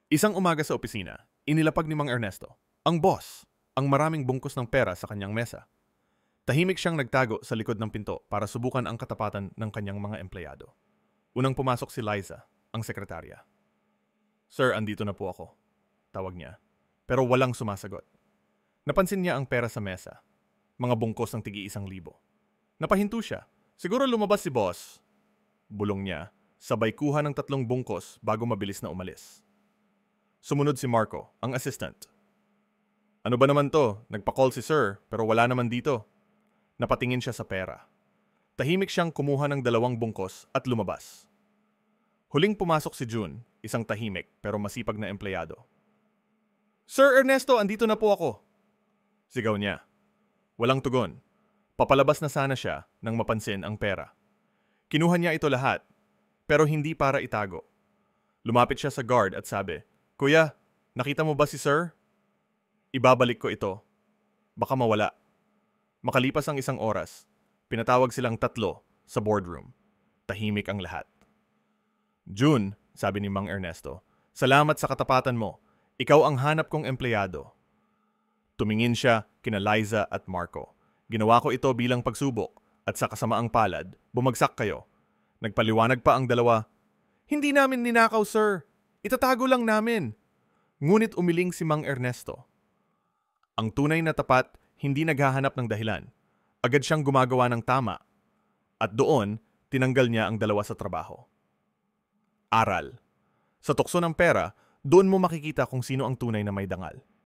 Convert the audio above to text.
Isang umaga sa opisina, inilapag ni Mang Ernesto, ang boss, ang maraming bungkus ng pera sa kanyang mesa. Tahimik siyang nagtago sa likod ng pinto para subukan ang katapatan ng kanyang mga empleyado. Unang pumasok si Liza, ang sekretarya. "Sir, andito na po ako," tawag niya. Pero walang sumasagot. Napansin niya ang pera sa mesa, mga bungkos ng tig-1,000. Napahinto siya. "Siguro lumabas si boss." Bulong niya, sabay kuha ng 3 bungkos bago mabilis na umalis. Sumunod si Marco, ang assistant. "Ano ba naman to? Nagpa-call si sir, pero wala naman dito." Napatingin siya sa pera. Tahimik siyang kumuha ng 2 bungkos at lumabas. Huling pumasok si June, isang tahimik pero masipag na empleyado. "Sir Ernesto, andito na po ako." Sigaw niya. Walang tugon. Papalabas na sana siya nang mapansin ang pera. Kinuha niya ito lahat, pero hindi para itago. Lumapit siya sa guard at sabi, "Kuya, nakita mo ba si sir? Ibabalik ko ito. Baka mawala." Makalipas ang 1 oras, pinatawag silang 3 sa boardroom. Tahimik ang lahat. "June," sabi ni Mang Ernesto, "salamat sa katapatan mo. Ikaw ang hanap kong empleyado." Tumingin siya kina Liza at Marco. "Ginawa ko ito bilang pagsubok at sa kasamaang palad, bumagsak kayo." Nagpaliwanag pa ang dalawa. "Hindi namin ninakaw, sir. Itatago lang namin." Ngunit umiling si Mang Ernesto. Ang tunay na tapat, hindi naghahanap ng dahilan. Agad siyang gumagawa ng tama. At doon, tinanggal niya ang dalawa sa trabaho. Aral. Sa tukso ng pera, doon mo makikita kung sino ang tunay na may dangal.